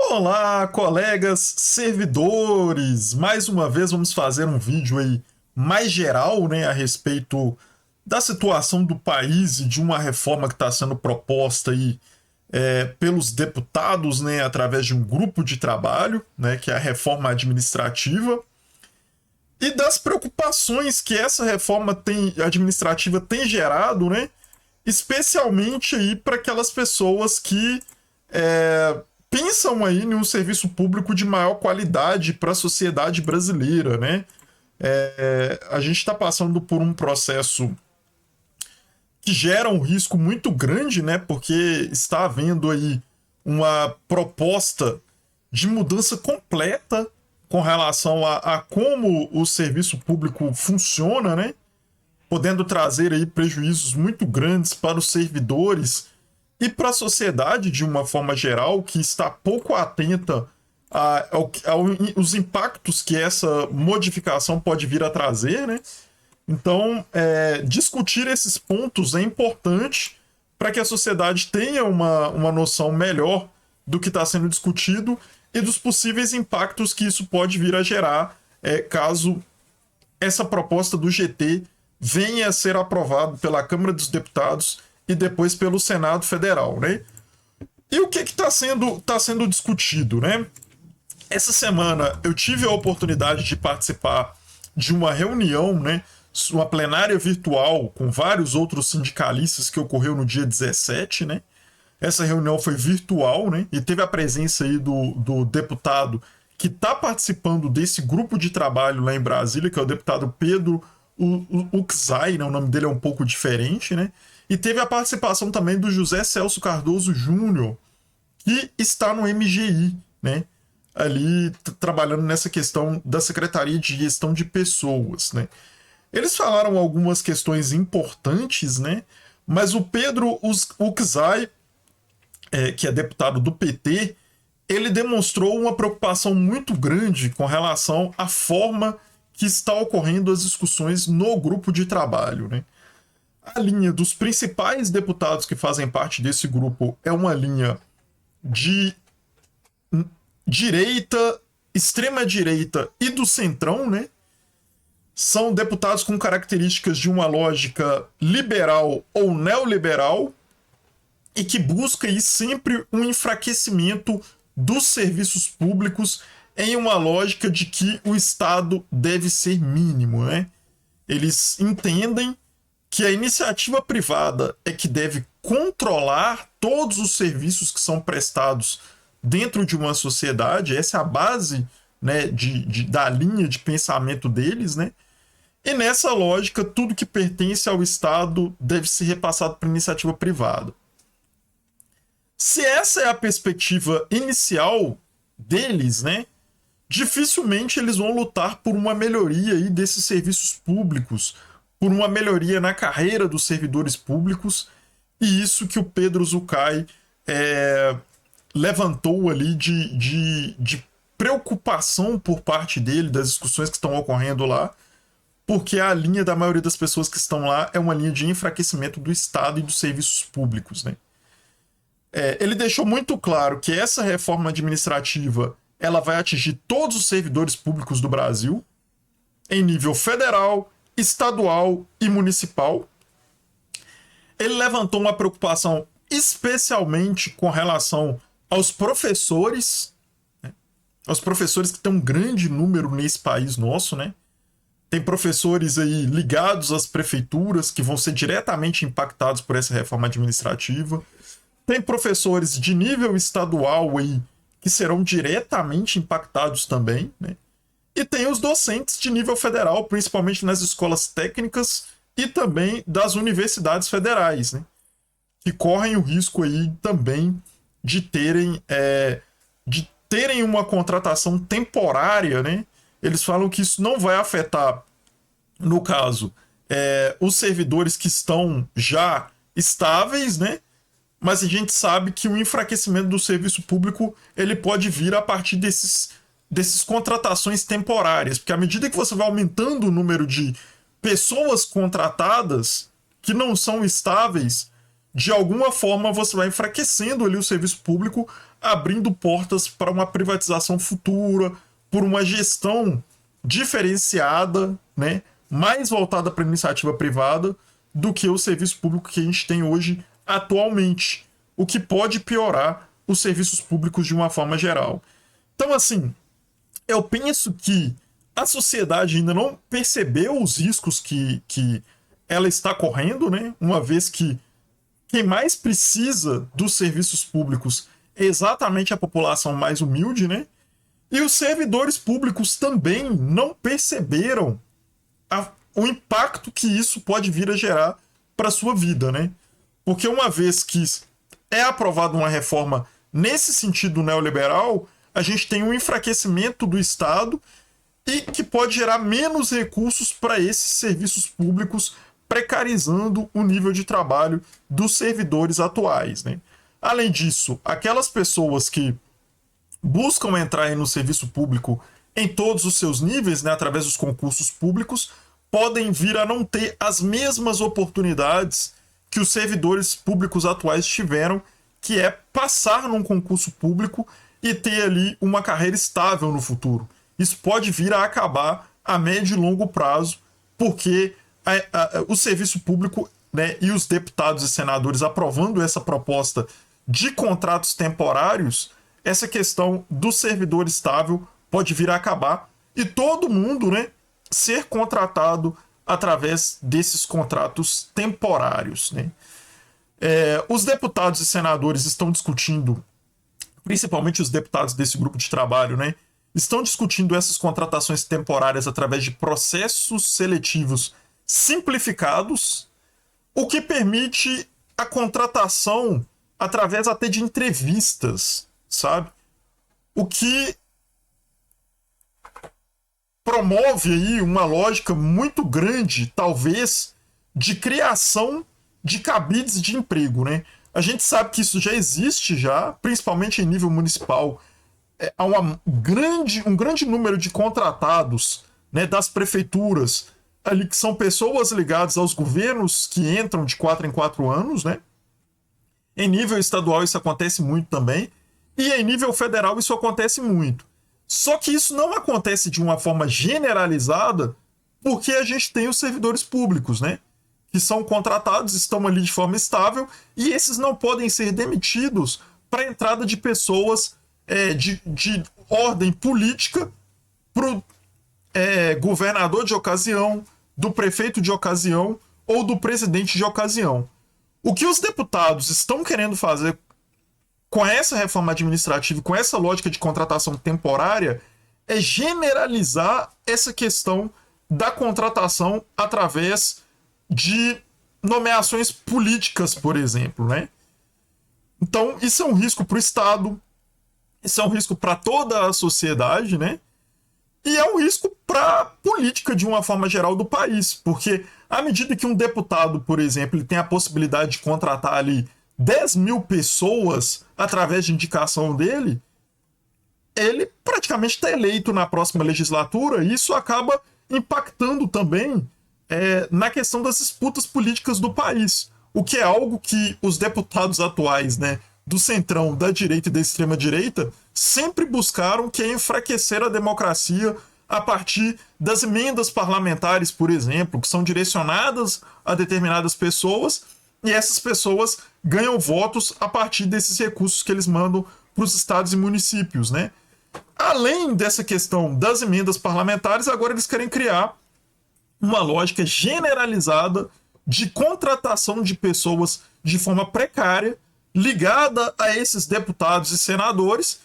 Olá, colegas servidores! Mais uma vez vamos fazer um vídeo aí mais geral, né, a respeito da situação do país e de uma reforma que está sendo proposta aí pelos deputados, né, através de um grupo de trabalho, né, que é a reforma administrativa, e das preocupações que essa reforma administrativa tem gerado, né, especialmente aí para aquelas pessoas que pensam aí em um serviço público de maior qualidade para a sociedade brasileira, né? A gente está passando por um processo que gera um risco muito grande, né? Porque está havendo aí uma proposta de mudança completa com relação a como o serviço público funciona, né? Podendo trazer aí prejuízos muito grandes para os servidores e para a sociedade de uma forma geral, que está pouco atenta aos impactos que essa modificação pode vir a trazer, né? Então, discutir esses pontos é importante para que a sociedade tenha uma noção melhor do que está sendo discutido e dos possíveis impactos que isso pode vir a gerar caso essa proposta do GT venha a ser aprovada pela Câmara dos Deputados e depois pelo Senado Federal, né? E o que está sendo discutido, né? Essa semana eu tive a oportunidade de participar de uma reunião, né? Uma plenária virtual com vários outros sindicalistas que ocorreu no dia 17, né? Essa reunião foi virtual, né? E teve a presença aí do deputado que está participando desse grupo de trabalho lá em Brasília, que é o deputado Pedro Uczai, né? O nome dele é um pouco diferente, né? E teve a participação também do José Celso Cardoso Júnior, que está no MGI, né? Ali trabalhando nessa questão da Secretaria de Gestão de Pessoas, né? Eles falaram algumas questões importantes, né? Mas o Pedro Uczai, que é deputado do PT, ele demonstrou uma preocupação muito grande com relação à forma que está ocorrendo as discussões no grupo de trabalho, né? A linha dos principais deputados que fazem parte desse grupo é uma linha de direita, extrema-direita e do centrão, né? São deputados com características de uma lógica liberal ou neoliberal e que busca aí sempre um enfraquecimento dos serviços públicos em uma lógica de que o Estado deve ser mínimo, né? Eles entendem que a iniciativa privada é que deve controlar todos os serviços que são prestados dentro de uma sociedade. Essa é a base, né, da linha de pensamento deles, né? E nessa lógica, tudo que pertence ao Estado deve ser repassado para iniciativa privada. Se essa é a perspectiva inicial deles, né, dificilmente eles vão lutar por uma melhoria aí desses serviços públicos, por uma melhoria na carreira dos servidores públicos, e isso que o Pedro Uczai levantou ali de preocupação por parte dele, das discussões que estão ocorrendo lá, porque a linha da maioria das pessoas que estão lá é uma linha de enfraquecimento do Estado e dos serviços públicos, né? Ele deixou muito claro que essa reforma administrativa ela vai atingir todos os servidores públicos do Brasil, em nível federal, estadual e municipal. Ele levantou uma preocupação especialmente com relação aos professores, né? Aos professores que têm um grande número nesse país nosso, né? Tem professores aí ligados às prefeituras que vão ser diretamente impactados por essa reforma administrativa. Tem professores de nível estadual aí que serão diretamente impactados também, né? E tem os docentes de nível federal, principalmente nas escolas técnicas e também das universidades federais, né? Que correm o risco aí também de terem uma contratação temporária, né? Eles falam que isso não vai afetar, no caso, os servidores que estão já estáveis, né? Mas a gente sabe que o enfraquecimento do serviço público ele pode vir a partir desses contratações temporárias, porque à medida que você vai aumentando o número de pessoas contratadas que não são estáveis, de alguma forma você vai enfraquecendo ali o serviço público, abrindo portas para uma privatização futura, por uma gestão diferenciada, né, mais voltada para a iniciativa privada do que o serviço público que a gente tem hoje atualmente, o que pode piorar os serviços públicos de uma forma geral. Então, assim, eu penso que a sociedade ainda não percebeu os riscos que ela está correndo, né? Uma vez que quem mais precisa dos serviços públicos é exatamente a população mais humilde, né? E os servidores públicos também não perceberam o impacto que isso pode vir a gerar para a sua vida, né? Porque uma vez que é aprovada uma reforma nesse sentido neoliberal, a gente tem um enfraquecimento do Estado e que pode gerar menos recursos para esses serviços públicos, precarizando o nível de trabalho dos servidores atuais, né? Além disso, aquelas pessoas que buscam entrar aí no serviço público em todos os seus níveis, né, através dos concursos públicos, podem vir a não ter as mesmas oportunidades que os servidores públicos atuais tiveram, que é passar num concurso público e ter ali uma carreira estável no futuro. Isso pode vir a acabar a médio e longo prazo, porque o serviço público, né, e os deputados e senadores aprovando essa proposta de contratos temporários, essa questão do servidor estável pode vir a acabar e todo mundo, né, ser contratado através desses contratos temporários, né? Os deputados e senadores estão discutindo, principalmente os deputados desse grupo de trabalho, né, estão discutindo essas contratações temporárias através de processos seletivos simplificados, o que permite a contratação através até de entrevistas, sabe? O que promove aí uma lógica muito grande, talvez, de criação de cabides de emprego, né? A gente sabe que isso já existe já, principalmente em nível municipal. Há um grande número de contratados, né, das prefeituras ali que são pessoas ligadas aos governos que entram de 4 em 4 anos, né? Em nível estadual isso acontece muito também, e em nível federal isso acontece muito. Só que isso não acontece de uma forma generalizada, porque a gente tem os servidores públicos, né? Que são contratados, estão ali de forma estável, e esses não podem ser demitidos para a entrada de pessoas de ordem política para o governador de ocasião, do prefeito de ocasião ou do presidente de ocasião. O que os deputados estão querendo fazer com essa reforma administrativa, com essa lógica de contratação temporária, é generalizar essa questão da contratação através de nomeações políticas, por exemplo, né? Então, isso é um risco para o Estado, isso é um risco para toda a sociedade, né? E é um risco para a política de uma forma geral do país, porque à medida que um deputado, por exemplo, ele tem a possibilidade de contratar ali 10 mil pessoas através de indicação dele, ele praticamente está eleito na próxima legislatura, e isso acaba impactando também na questão das disputas políticas do país, o que é algo que os deputados atuais, né, do centrão, da direita e da extrema-direita, sempre buscaram, que é enfraquecer a democracia a partir das emendas parlamentares, por exemplo, que são direcionadas a determinadas pessoas, e essas pessoas ganham votos a partir desses recursos que eles mandam para os estados e municípios, né? Além dessa questão das emendas parlamentares, agora eles querem criar uma lógica generalizada de contratação de pessoas de forma precária, ligada a esses deputados e senadores,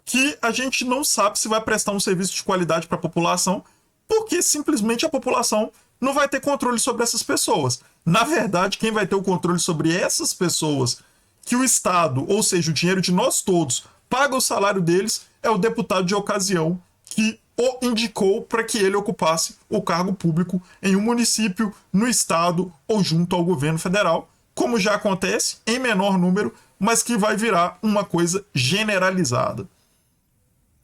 que a gente não sabe se vai prestar um serviço de qualidade para a população, porque simplesmente a população não vai ter controle sobre essas pessoas. Na verdade, quem vai ter o controle sobre essas pessoas, que o Estado, ou seja, o dinheiro de nós todos, paga o salário deles, é o deputado de ocasião que o indicou para que ele ocupasse o cargo público em um município, no Estado ou junto ao governo federal, como já acontece, em menor número, mas que vai virar uma coisa generalizada.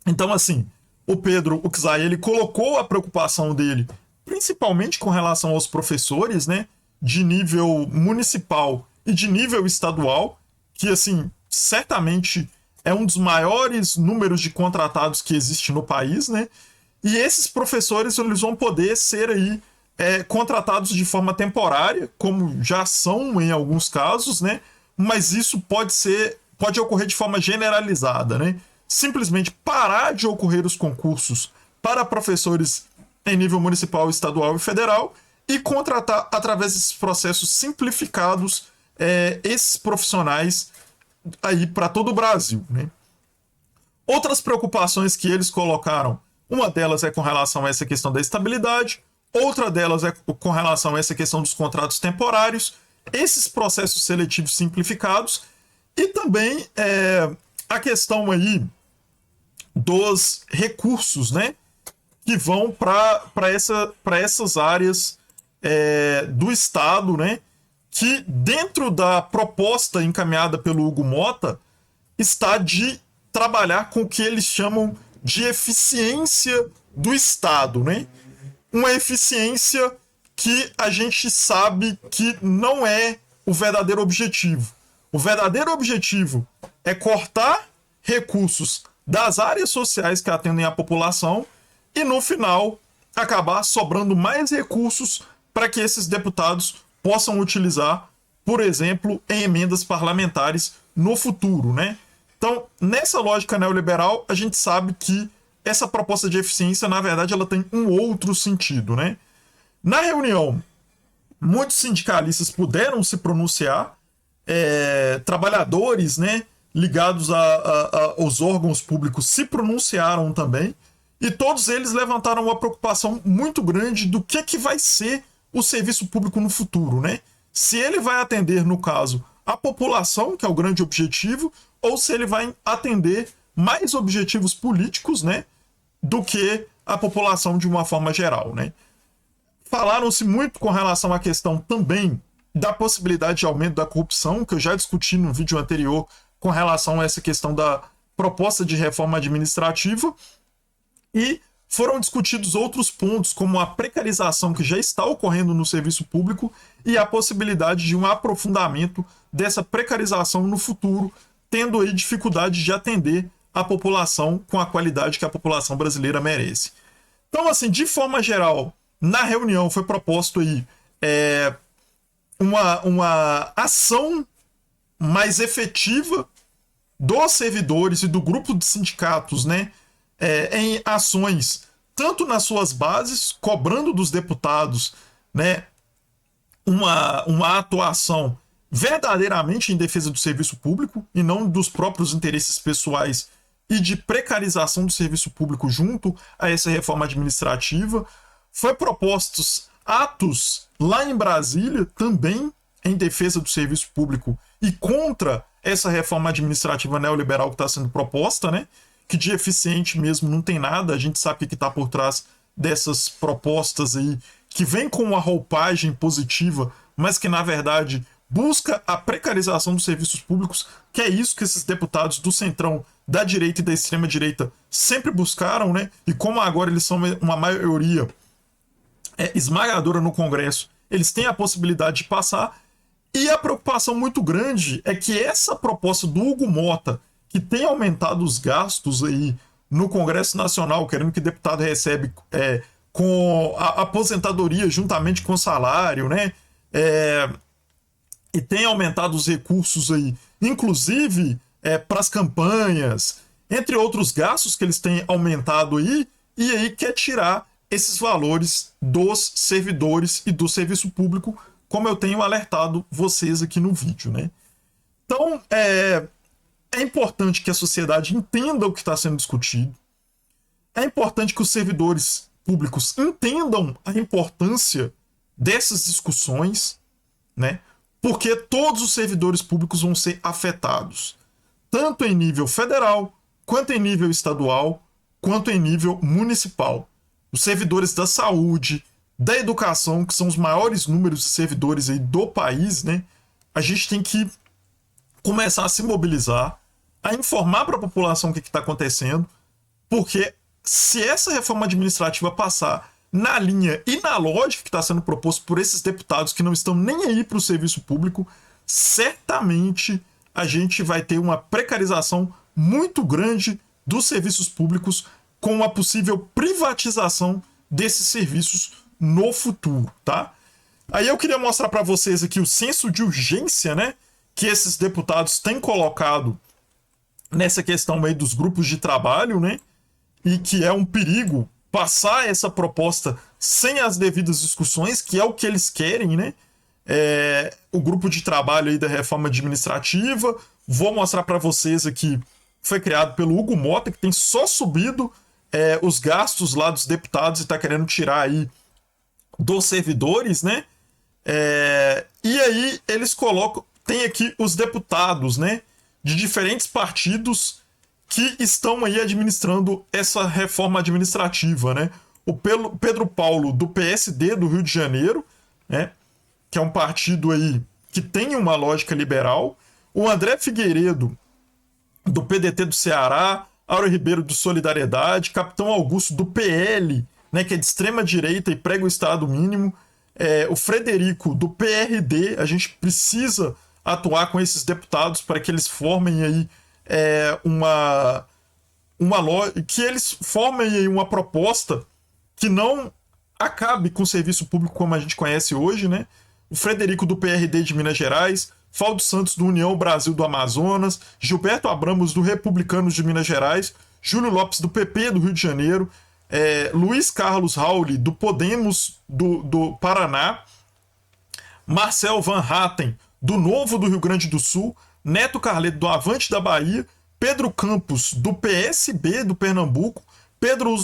Então, assim, o Pedro Uczai, ele colocou a preocupação dele, principalmente com relação aos professores, né, de nível municipal e de nível estadual, que, assim, certamente é um dos maiores números de contratados que existe no país, né? E esses professores, eles vão poder ser aí contratados de forma temporária, como já são em alguns casos, né? Mas isso pode ocorrer de forma generalizada, né? Simplesmente parar de ocorrer os concursos para professores em nível municipal, estadual e federal e contratar através desses processos simplificados esses profissionais aí para todo o Brasil, né? Outras preocupações que eles colocaram, uma delas é com relação a essa questão da estabilidade, outra delas é com relação a essa questão dos contratos temporários, esses processos seletivos simplificados e também a questão aí dos recursos, né, que vão para essas áreas do Estado, né, que dentro da proposta encaminhada pelo Hugo Mota está de trabalhar com o que eles chamam de eficiência do Estado, né? Uma eficiência que a gente sabe que não é o verdadeiro objetivo. O verdadeiro objetivo é cortar recursos das áreas sociais que atendem a população e, no final, acabar sobrando mais recursos para que esses deputados possam utilizar, por exemplo, em emendas parlamentares no futuro, né? Então, nessa lógica neoliberal, a gente sabe que essa proposta de eficiência, na verdade, ela tem um outro sentido, né? Na reunião, muitos sindicalistas puderam se pronunciar, trabalhadores, né, ligados aos órgãos públicos se pronunciaram também, e todos eles levantaram uma preocupação muito grande do que vai ser o serviço público no futuro, né? Se ele vai atender, no caso, a população, que é o grande objetivo, ou se ele vai atender mais objetivos políticos, né, do que a população de uma forma geral, né? Falaram-se muito com relação à questão também da possibilidade de aumento da corrupção, que eu já discuti no vídeo anterior com relação a essa questão da proposta de reforma administrativa, e foram discutidos outros pontos, como a precarização que já está ocorrendo no serviço público e a possibilidade de um aprofundamento dessa precarização no futuro, tendo aí dificuldade de atender a população com a qualidade que a população brasileira merece. Então, assim, de forma geral, na reunião foi proposto aí uma ação mais efetiva dos servidores e do grupo de sindicatos, né, em ações, tanto nas suas bases, cobrando dos deputados, né, uma atuação verdadeiramente em defesa do serviço público e não dos próprios interesses pessoais e de precarização do serviço público junto a essa reforma administrativa. Foi propostos atos lá em Brasília também em defesa do serviço público e contra essa reforma administrativa neoliberal que está sendo proposta, né? Que de eficiente mesmo não tem nada. A gente sabe o que está por trás dessas propostas aí, que vem com uma roupagem positiva, mas que na verdade busca a precarização dos serviços públicos, que é isso que esses deputados do centrão, da direita e da extrema direita sempre buscaram, né? E como agora eles são uma maioria esmagadora no Congresso, eles têm a possibilidade de passar. E a preocupação muito grande é que essa proposta do Hugo Mota, que tem aumentado os gastos aí no Congresso Nacional, querendo que deputado recebe com a aposentadoria juntamente com o salário, né? E tem aumentado os recursos aí, inclusive para as campanhas, entre outros gastos que eles têm aumentado aí, e aí quer tirar esses valores dos servidores e do serviço público, como eu tenho alertado vocês aqui no vídeo, né? Então, é importante que a sociedade entenda o que está sendo discutido. É importante que os servidores públicos entendam a importância dessas discussões, né? Porque todos os servidores públicos vão ser afetados, tanto em nível federal, quanto em nível estadual, quanto em nível municipal. Os servidores da saúde, da educação, que são os maiores números de servidores aí do país, né? A gente tem que começar a se mobilizar, a informar para a população o que está acontecendo, porque se essa reforma administrativa passar na linha e na lógica que está sendo proposto por esses deputados que não estão nem aí para o serviço público, certamente a gente vai ter uma precarização muito grande dos serviços públicos com uma possível privatização desses serviços no futuro, tá? Aí eu queria mostrar para vocês aqui o senso de urgência, né, que esses deputados têm colocado nessa questão aí dos grupos de trabalho, né, e que é um perigo passar essa proposta sem as devidas discussões, que é o que eles querem, né? O grupo de trabalho aí da reforma administrativa. Vou mostrar para vocês aqui, foi criado pelo Hugo Mota, que tem só subido os gastos lá dos deputados e está querendo tirar aí dos servidores, né? E aí eles colocam, tem aqui os deputados, né, de diferentes partidos que estão aí administrando essa reforma administrativa, né? O Pedro Paulo, do PSD do Rio de Janeiro, né, que é um partido aí que tem uma lógica liberal. O André Figueiredo, do PDT do Ceará. Auro Ribeiro, do Solidariedade. Capitão Augusto, do PL, né, que é de extrema direita e prega o Estado mínimo. O Frederico, do PRD. A gente precisa atuar com esses deputados para que eles formem aí que eles formem aí uma proposta que não acabe com o serviço público como a gente conhece hoje, né? O Frederico, do PRD de Minas Gerais. Faldo Santos, do União Brasil do Amazonas. Gilberto Abramos, do Republicanos de Minas Gerais. Júlio Lopes, do PP do Rio de Janeiro. Luiz Carlos Rauli, do Podemos do Paraná. Marcel Van Hatten, do Novo do Rio Grande do Sul. Neto Carleto, do Avante da Bahia. Pedro Campos, do PSB do Pernambuco. Pedro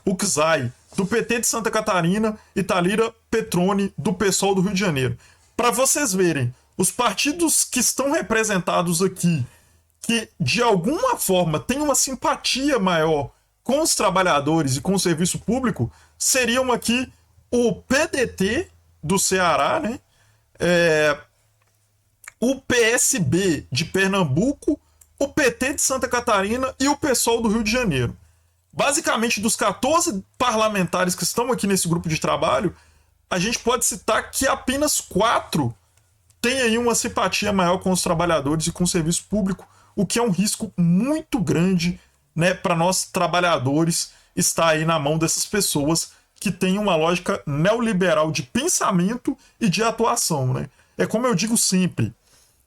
Uczai, do PT de Santa Catarina. E Thalira Petroni, do PSOL do Rio de Janeiro. Para vocês verem, os partidos que estão representados aqui, que de alguma forma têm uma simpatia maior com os trabalhadores e com o serviço público, seriam aqui o PDT do Ceará, né? O PSB de Pernambuco, o PT de Santa Catarina e o PSOL do Rio de Janeiro. Basicamente, dos 14 parlamentares que estão aqui nesse grupo de trabalho, a gente pode citar que apenas 4 têm aí uma simpatia maior com os trabalhadores e com o serviço público, o que é um risco muito grande, né, para nós trabalhadores estar aí na mão dessas pessoas que têm uma lógica neoliberal de pensamento e de atuação, né? É como eu digo sempre,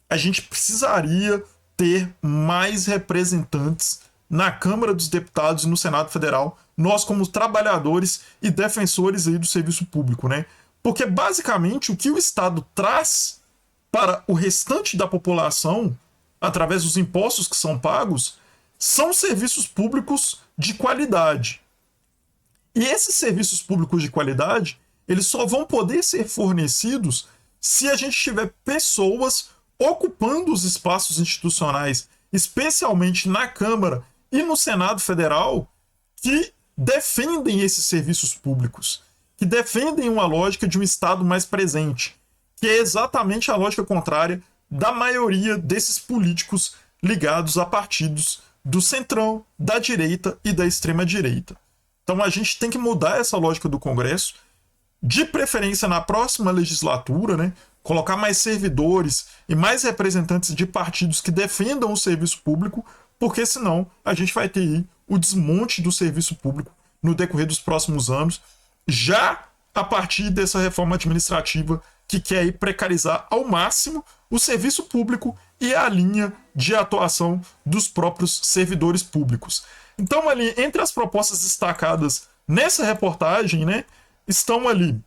a gente precisaria ter mais representantes na Câmara dos Deputados e no Senado Federal, nós como trabalhadores e defensores aí do serviço público, né? Porque basicamente o que o Estado traz para o restante da população, através dos impostos que são pagos, são serviços públicos de qualidade. E esses serviços públicos de qualidade, eles só vão poder ser fornecidos se a gente tiver pessoas ocupando os espaços institucionais, especialmente na Câmara e no Senado Federal, que defendem esses serviços públicos, que defendem uma lógica de um Estado mais presente, que é exatamente a lógica contrária da maioria desses políticos ligados a partidos do centrão, da direita e da extrema-direita. Então a gente tem que mudar essa lógica do Congresso, de preferência na próxima legislatura, né? Colocar mais servidores e mais representantes de partidos que defendam o serviço público, porque senão a gente vai ter aí o desmonte do serviço público no decorrer dos próximos anos, já a partir dessa reforma administrativa que quer aí precarizar ao máximo o serviço público e a linha de atuação dos próprios servidores públicos. Então, ali, entre as propostas destacadas nessa reportagem, né, estão ali,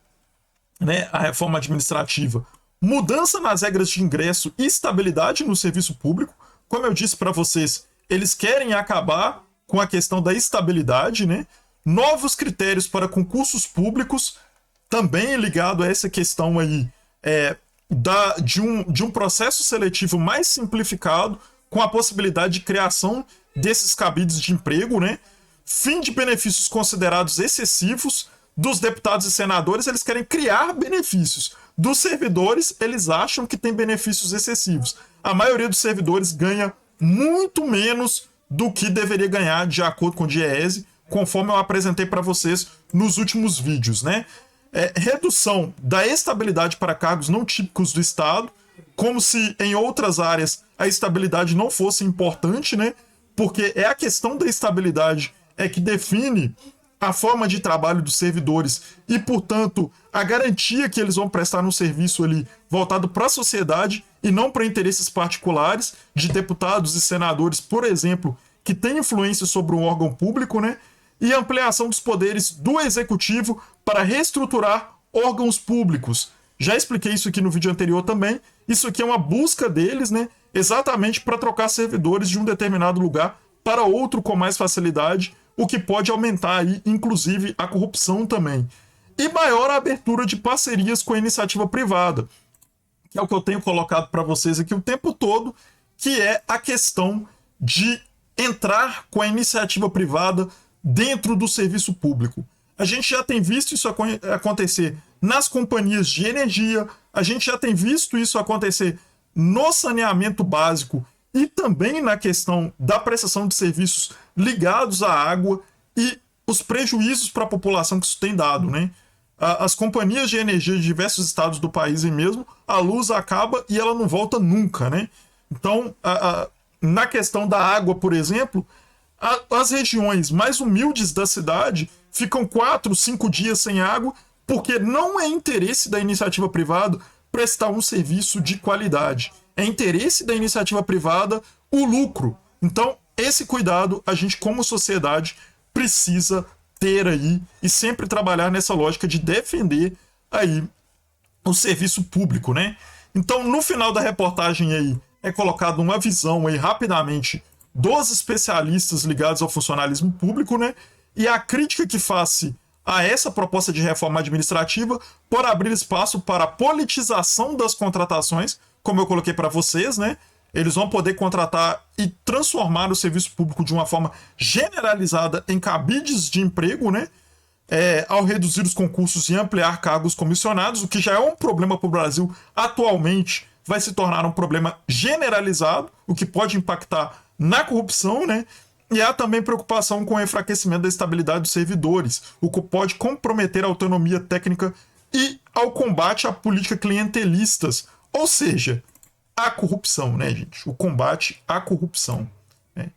né, a reforma administrativa, mudança nas regras de ingresso e estabilidade no serviço público. Como eu disse para vocês, eles querem acabar com a questão da estabilidade, né? Novos critérios para concursos públicos, também ligado a essa questão aí de um processo seletivo mais simplificado, com a possibilidade de criação desses cabides de emprego, né? Fim de benefícios considerados excessivos. Dos deputados e senadores, eles querem criar benefícios. Dos servidores, eles acham que tem benefícios excessivos. A maioria dos servidores ganha muito menos do que deveria ganhar de acordo com o DIEESE, conforme eu apresentei para vocês nos últimos vídeos, né? Redução da estabilidade para cargos não típicos do Estado, como se em outras áreas a estabilidade não fosse importante, né? Porque é a questão da estabilidade é que define a forma de trabalho dos servidores e, portanto, a garantia que eles vão prestar um serviço ali voltado para a sociedade e não para interesses particulares de deputados e senadores, por exemplo, que têm influência sobre um órgão público, né? E a ampliação dos poderes do executivo para reestruturar órgãos públicos. Já expliquei isso aqui no vídeo anterior também. Isso aqui é uma busca deles, né? Exatamente para trocar servidores de um determinado lugar para outro com mais facilidade, o que pode aumentar aí, inclusive, a corrupção também. E maior a abertura de parcerias com a iniciativa privada, que é o que eu tenho colocado para vocês aqui o tempo todo, que é a questão de entrar com a iniciativa privada dentro do serviço público. A gente já tem visto isso acontecer nas companhias de energia, a gente já tem visto isso acontecer no saneamento básico e também na questão da prestação de serviços ligados à água e os prejuízos para a população que isso tem dado, né? As companhias de energia de diversos estados do país e mesmo, a luz acaba e ela não volta nunca, né? Então, na questão da água, por exemplo, as regiões mais humildes da cidade ficam 4, 5 dias sem água porque não é interesse da iniciativa privada prestar um serviço de qualidade. É interesse da iniciativa privada o lucro. Então, esse cuidado a gente, como sociedade, precisa ter aí e sempre trabalhar nessa lógica de defender aí o serviço público, né? Então, no final da reportagem aí, é colocada uma visão aí rapidamente dos especialistas ligados ao funcionalismo público, né? E a crítica que faz a essa proposta de reforma administrativa por abrir espaço para a politização das contratações, como eu coloquei para vocês, né? Eles vão poder contratar e transformar o serviço público de uma forma generalizada em cabides de emprego, né? Ao reduzir os concursos e ampliar cargos comissionados, o que já é um problema para o Brasil atualmente, vai se tornar um problema generalizado, o que pode impactar na corrupção, né? E há também preocupação com o enfraquecimento da estabilidade dos servidores, o que pode comprometer a autonomia técnica e ao combate à política clientelistas, ou seja, a corrupção, né, gente? O combate à corrupção, né?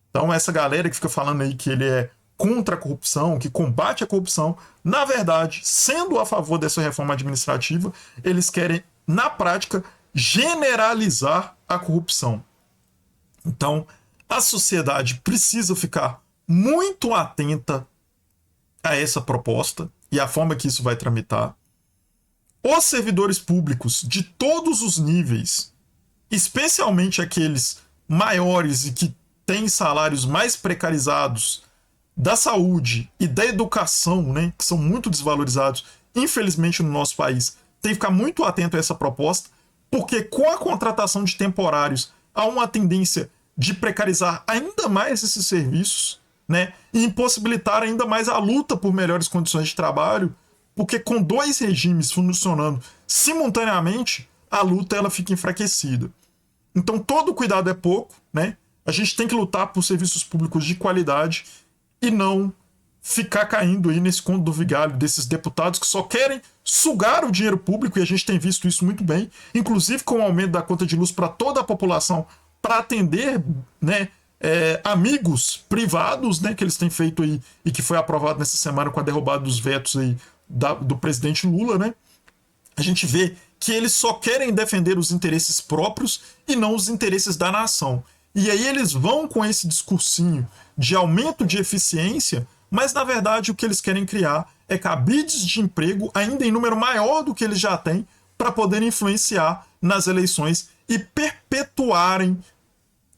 Então, essa galera que fica falando aí que ele é contra a corrupção, que combate a corrupção, na verdade, sendo a favor dessa reforma administrativa, eles querem, na prática, generalizar a corrupção. Então, a sociedade precisa ficar muito atenta a essa proposta e a forma que isso vai tramitar. Os servidores públicos de todos os níveis, especialmente aqueles maiores e que têm salários mais precarizados, da saúde e da educação, né, que são muito desvalorizados, infelizmente, no nosso país, tem que ficar muito atento a essa proposta, porque com a contratação de temporários há uma tendência de precarizar ainda mais esses serviços, né, e impossibilitar ainda mais a luta por melhores condições de trabalho, porque com dois regimes funcionando simultaneamente, a luta ela fica enfraquecida. Então todo cuidado é pouco, né? A gente tem que lutar por serviços públicos de qualidade e não ficar caindo aí nesse conto do vigário desses deputados que só querem sugar o dinheiro público, e a gente tem visto isso muito bem, inclusive com o aumento da conta de luz para toda a população, para atender, né, amigos privados, né, que eles têm feito aí e que foi aprovado nessa semana com a derrubada dos vetos aí do presidente Lula, né? A gente vê que eles só querem defender os interesses próprios e não os interesses da nação. E aí eles vão com esse discursinho de aumento de eficiência, mas na verdade o que eles querem criar é cabides de emprego ainda em número maior do que eles já têm para poder influenciar nas eleições e perpetuarem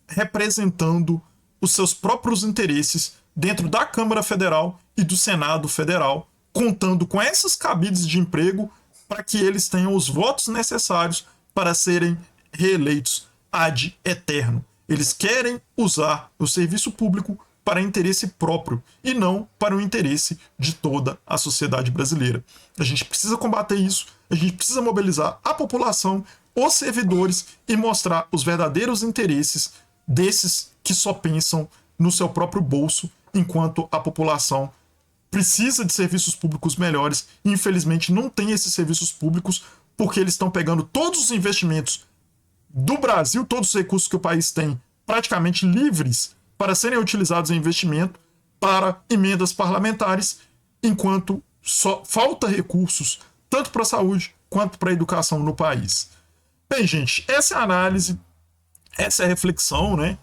representando os seus próprios interesses dentro da Câmara Federal e do Senado Federal, contando com esses cabides de emprego para que eles tenham os votos necessários para serem reeleitos ad eterno. Eles querem usar o serviço público para interesse próprio e não para o interesse de toda a sociedade brasileira. A gente precisa combater isso, a gente precisa mobilizar a população, os servidores e mostrar os verdadeiros interesses desses que só pensam no seu próprio bolso, enquanto a população precisa de serviços públicos melhores e infelizmente não tem esses serviços públicos porque eles estão pegando todos os investimentos do Brasil, todos os recursos que o país tem, praticamente livres para serem utilizados em investimento para emendas parlamentares, enquanto só falta recursos tanto para a saúde quanto para a educação no país. Bem, gente, essa é a análise, essa é a reflexão, né?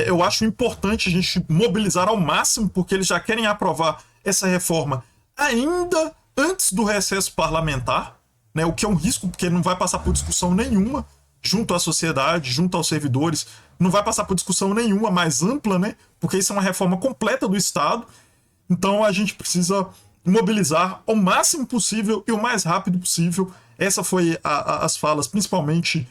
Eu acho importante a gente mobilizar ao máximo, porque eles já querem aprovar essa reforma ainda antes do recesso parlamentar, né? O que é um risco, porque não vai passar por discussão nenhuma junto à sociedade, junto aos servidores, não vai passar por discussão nenhuma mais ampla, né? Porque isso é uma reforma completa do Estado. Então a gente precisa mobilizar o máximo possível e o mais rápido possível. Essa foi as falas, principalmente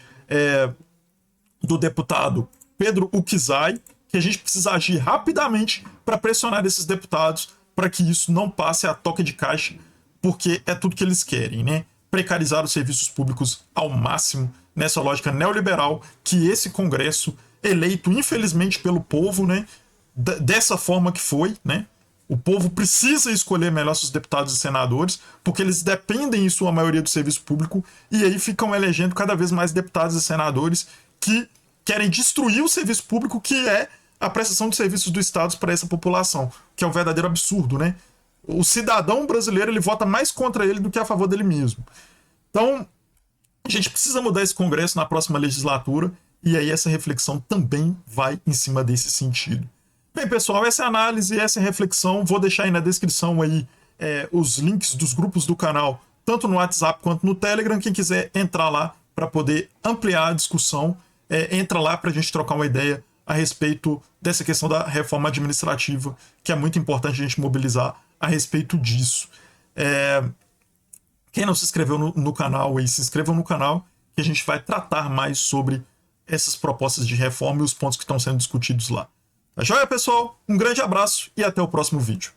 do deputado Pedro Uczaj, que a gente precisa agir rapidamente para pressionar esses deputados para que isso não passe a toque de caixa, porque é tudo que eles querem, né? Precarizar os serviços públicos ao máximo nessa lógica neoliberal que esse Congresso, eleito infelizmente pelo povo, né, dessa forma que foi, né? O povo precisa escolher melhor seus deputados e senadores, porque eles dependem em sua maioria do serviço público, e aí ficam elegendo cada vez mais deputados e senadores que querem destruir o serviço público, que é a prestação de serviços do Estado para essa população, que é um verdadeiro absurdo, né? O cidadão brasileiro, ele vota mais contra ele do que a favor dele mesmo. Então, a gente precisa mudar esse Congresso na próxima legislatura, e aí essa reflexão também vai em cima desse sentido. Bem, pessoal, essa é a análise, essa é a reflexão. Vou deixar aí na descrição aí os links dos grupos do canal, tanto no WhatsApp quanto no Telegram. Quem quiser entrar lá para poder ampliar a discussão, entra lá para a gente trocar uma ideia a respeito dessa questão da reforma administrativa, que é muito importante a gente mobilizar a respeito disso. Quem não se inscreveu no canal aí, se inscrevam no canal, que a gente vai tratar mais sobre essas propostas de reforma e os pontos que estão sendo discutidos lá. Tá joia, pessoal? Um grande abraço e até o próximo vídeo.